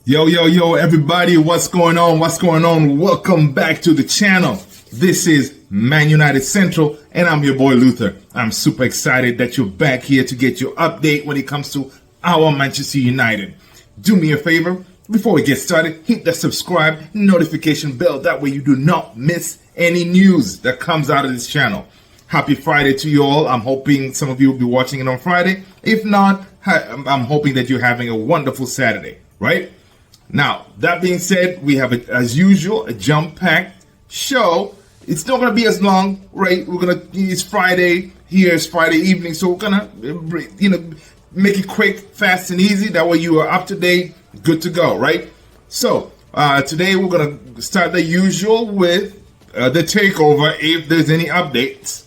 Yo, everybody, what's going on? What's going on? Welcome back to the channel. This is Man United Central, and I'm your boy Luther. I'm super excited that you're back here to get your update when it comes to our Manchester United. Do me a favor, before we get started, hit the subscribe notification bell. That way you do not miss any news that comes out of this channel. Happy Friday to you all. I'm hoping some of you will be watching it on Friday. If not, I'm hoping that you're having a wonderful Saturday, right? Now, that being said, we have, as usual, a jump-packed show. It's not going to be as long, right? It's Friday. Here is Friday evening, so we're going to, make it quick, fast, and easy. That way you are up to date, good to go, right? So, today we're going to start the usual with the takeover, if there's any updates.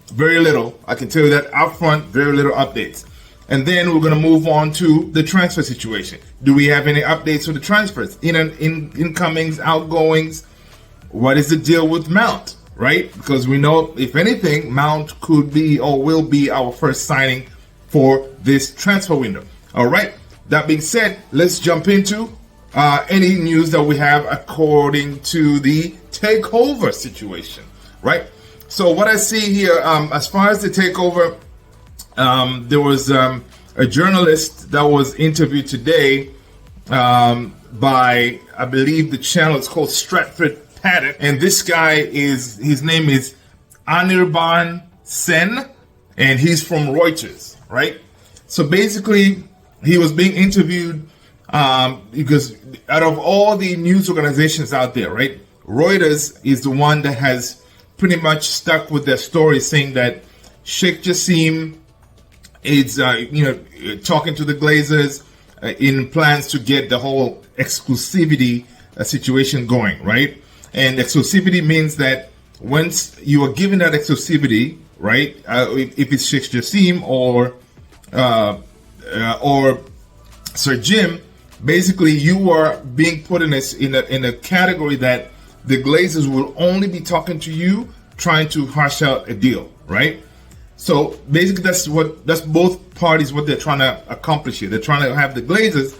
Very little. I can tell you that up front, very little updates. And then we're going to move on to the transfer situation. Do we have any updates for the transfers? Incomings, outgoings? What is the deal with Mount, right? Because we know, if anything, Mount could be or will be our first signing for this transfer window. All right. That being said, let's jump into any news that we have according to the takeover situation, right? So what I see here, as far as the takeover, there was a journalist that was interviewed today by, I believe the channel is called Stratford Paddock. And this guy his name is Anirban Sen, and he's from Reuters, right? So basically, he was being interviewed because out of all the news organizations out there, right, Reuters is the one that has pretty much stuck with their story, saying that Sheikh Jassim is, talking to the Glazers in plans to get the whole exclusivity situation going, right? And exclusivity means that once you are given that exclusivity, right, if it's Sheikh Jassim or Sir Jim, basically you are being put in a category that the Glazers will only be talking to you, trying to hash out a deal, right? So basically, that's both parties what they're trying to accomplish here. They're trying to have the Glazers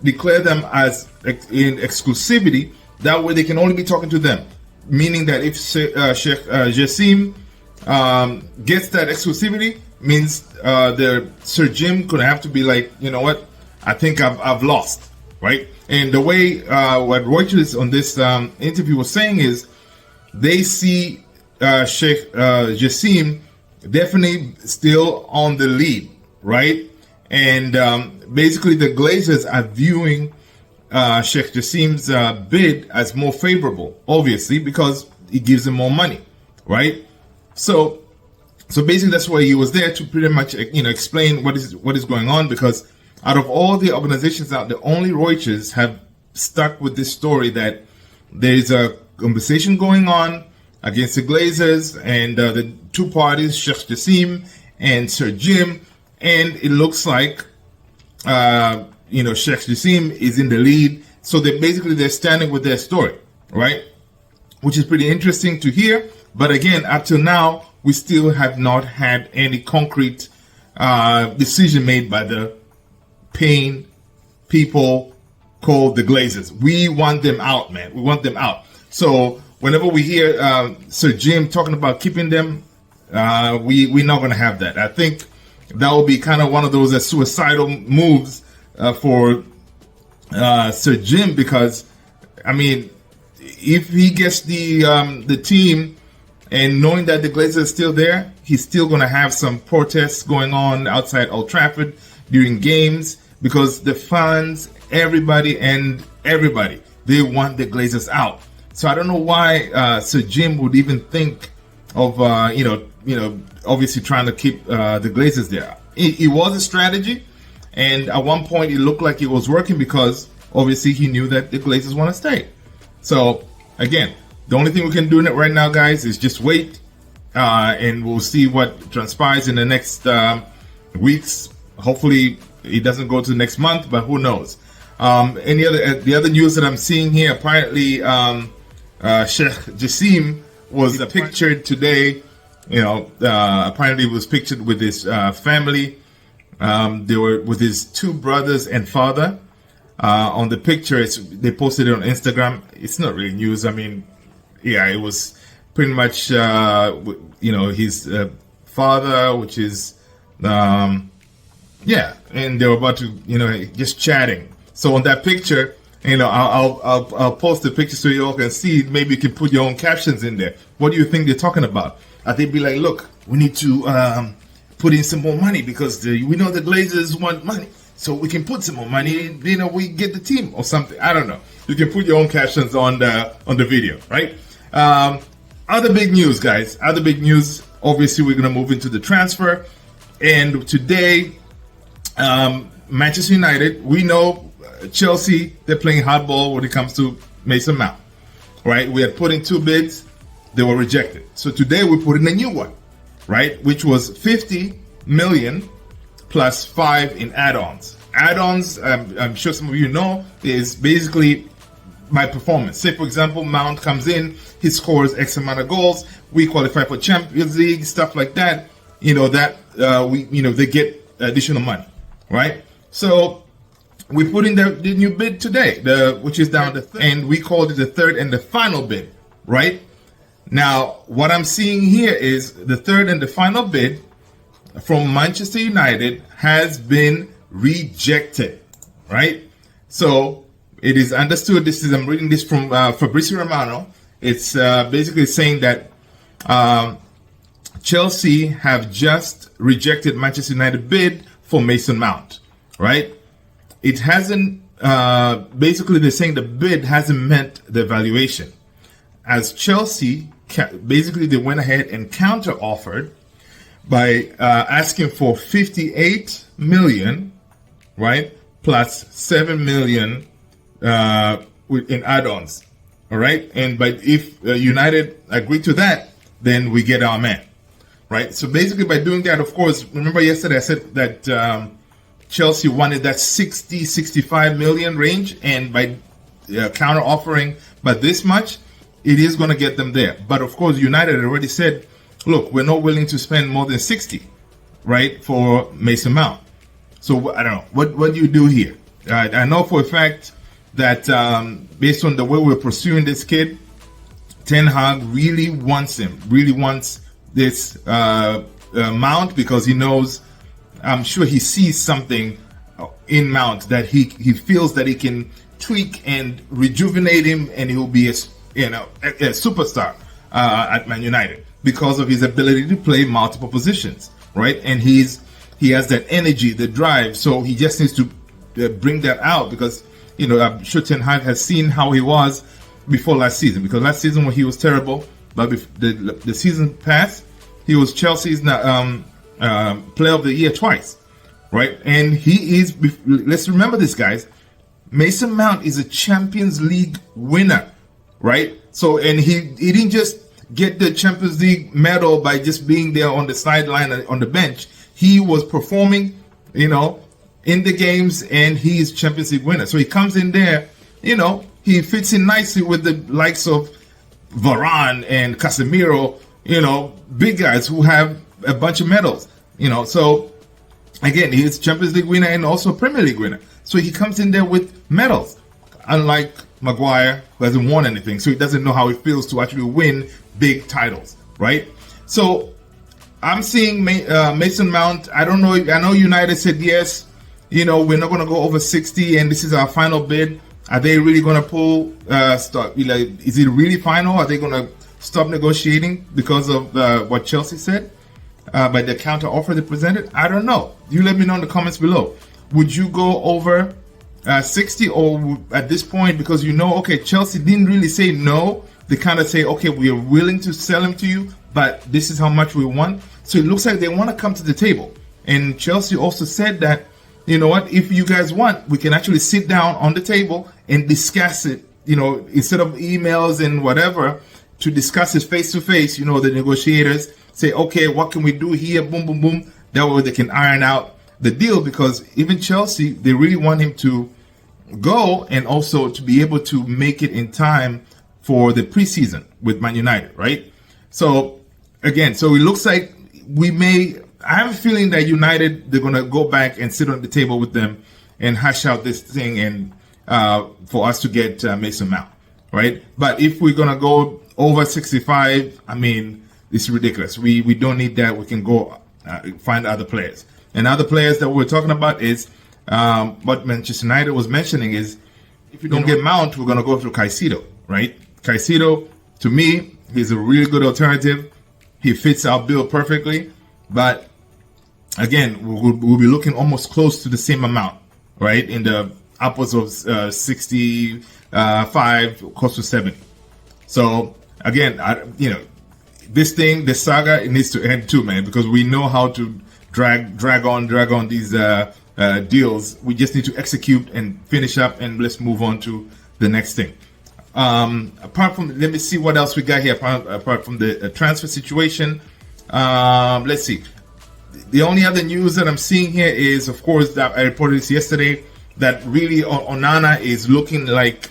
declare them as in exclusivity. That way, they can only be talking to them. Meaning that if Sheikh Jassim gets that exclusivity, means the Sir Jim could have to be like, you know what? I think I've lost, right? And the way what Reuters on this interview was saying is they see Sheikh Jassim definitely still on the lead, right? And basically the Glazers are viewing Sheikh Jassim's bid as more favorable, obviously, because it gives them more money, right? So basically that's why he was there, to pretty much explain what is going on, because out of all the organizations out there, only Reuters have stuck with this story that there is a conversation going on against the Glazers and the two parties, Sheikh Jassim and Sir Jim, and it looks like Sheikh Jassim is in the lead. So they're standing with their story, right? Which is pretty interesting to hear. But again, up till now, we still have not had any concrete decision made by the paying people called the Glazers. We want them out, man. We want them out. So whenever we hear Sir Jim talking about keeping them, we're not going to have that. I think that will be kind of one of those suicidal moves for Sir Jim, because, I mean, if he gets the team and knowing that the Glazers are still there, he's still going to have some protests going on outside Old Trafford during games, because the fans, everybody, they want the Glazers out. So I don't know why Sir Jim would even think of obviously trying to keep the Glazers there. It was a strategy, and at one point it looked like it was working, because obviously he knew that the Glazers want to stay. So again, the only thing we can do right now, guys, is just wait, and we'll see what transpires in the next weeks. Hopefully it doesn't go to next month, but who knows? The other news that I'm seeing here, apparently Sheikh Jassim was pictured today. Apparently was pictured with his family. They were with his two brothers and father. on the picture. They posted it on Instagram. It's not really news. I mean, yeah, it was pretty much, his father, which is, yeah, and they were about to, just chatting. So on that picture, I'll post the picture so you all can see. Maybe you can put your own captions in there. What do you think they're talking about? They'd be like, look, we need to put in some more money because we know the Glazers want money. So we can put some more money, we get the team or something. I don't know. You can put your own captions on the video, right? Other big news, guys. Other big news. Obviously, we're going to move into the transfer. And today, Manchester United, we know Chelsea, they're playing hardball when it comes to Mason Mount, right? We had put in 2 bids. They were rejected. So today, we put in a new one, right? Which was 50 million plus 5 in add-ons. Add-ons, I'm sure some of you know, is basically my performance. Say, for example, Mount comes in, he scores X amount of goals, we qualify for Champions League, stuff like that. They get additional money, right? So we put in the new bid today, which is down to, and we called it the third and the final bid, right? Now, what I'm seeing here is the third and the final bid from Manchester United has been rejected, right? So it is understood. I'm reading this from Fabrizio Romano. It's basically saying that Chelsea have just rejected Manchester United bid for Mason Mount, right? It hasn't, basically they're saying the bid hasn't met the valuation. As Chelsea, basically they went ahead and counter offered by asking for 58 million, right, plus 7 million in add-ons, all right? And if United agree to that, then we get our man, right? So basically by doing that, of course, remember yesterday I said that Chelsea wanted that 65 million range, and by counter offering by this much, it is going to get them there. But of course, United already said, look, we're not willing to spend more than 60, right, for Mason Mount. So I don't know. What do you do here? I know for a fact that based on the way we're pursuing this kid, Ten Hag really wants him, really wants this Mount, because he knows, I'm sure he sees something in Mount that he feels that he can tweak and rejuvenate him, and he'll be a superstar at Man United, because of his ability to play multiple positions, right? And he has that energy, the drive. So he just needs to bring that out, because I'm sure Ten Hag has seen how he was before last season. Because last season when he was terrible, but the season past, he was Chelsea's Player of the Year twice, right? And he is. Let's remember this, guys. Mason Mount is a Champions League winner, right? So, and he didn't just get the Champions League medal by just being there on the sideline, on the bench. He was performing, in the games, and he is Champions League winner. So he comes in there, he fits in nicely with the likes of Varane and Casemiro, big guys who have a bunch of medals, So again, he's Champions League winner and also Premier League winner. So he comes in there with medals, unlike Maguire, who hasn't won anything, so he doesn't know how it feels to actually win big titles, right? So I'm seeing Mason Mount. I don't know. I know United said yes. We're not going to go over 60, and this is our final bid. Are they really going to pull? Stop? Is it really final? Are they going to stop negotiating because of what Chelsea said by the counter offer they presented? I don't know. You let me know in the comments below. Would you go over 60, or at this point, because okay, Chelsea didn't really say no. They kind of say, okay, we are willing to sell him to you, but this is how much we want. So it looks like they want to come to the table. And Chelsea also said that, what, if you guys want, we can actually sit down on the table and discuss it, instead of emails and whatever, to discuss it face to face. The negotiators say, okay, what can we do here? Boom, boom, boom. That way they can iron out the deal, because even Chelsea, they really want him to go and also to be able to make it in time for the preseason with Man United, right? So again, so it looks like I have a feeling that United, they're going to go back and sit on the table with them and hash out this thing and for us to get Mason Mount, right? But if we're gonna go over 65, I mean, it's ridiculous. We don't need that. We can go find other players. And other players that we're talking about is what Manchester United was mentioning is if we don't get Mount, we're gonna go through Caicedo, right? Caicedo, to me, he's a really good alternative. He fits our bill perfectly, but again, we'll be looking almost close to the same amount, right? In the upwards of 65, close to 70. So again, this saga, it needs to end too, man, because we know how to drag on these deals. We just need to execute and finish up, and let's move on to the next thing. Apart from, let me see what else we got here. Apart from the transfer situation, let's see. The only other news that I'm seeing here is, of course, that I reported this yesterday, that really Onana is looking like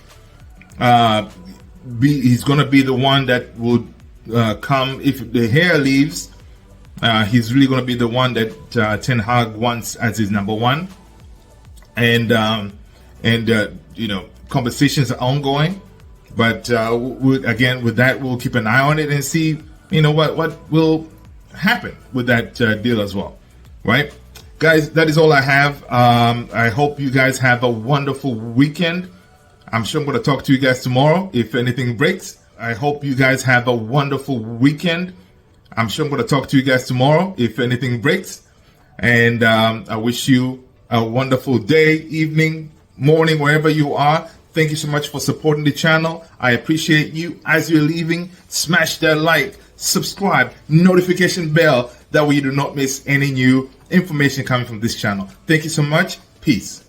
he's going to be the one that will come if the hair leaves. He's really going to be the one that Ten Hag wants as his number one, and conversations are ongoing. But again, with that, we'll keep an eye on it and see, what will happen with that deal as well, right? Guys, that is all I have. I hope you guys have a wonderful weekend. I'm sure I'm going to talk to you guys tomorrow if anything breaks. I hope you guys have a wonderful weekend. I'm sure I'm going to talk to you guys tomorrow if anything breaks. And I wish you a wonderful day, evening, morning, wherever you are. Thank you so much for supporting the channel. I appreciate you. As you're leaving, smash that like, subscribe, notification bell. That way you do not miss any new information coming from this channel. Thank you so much. Peace.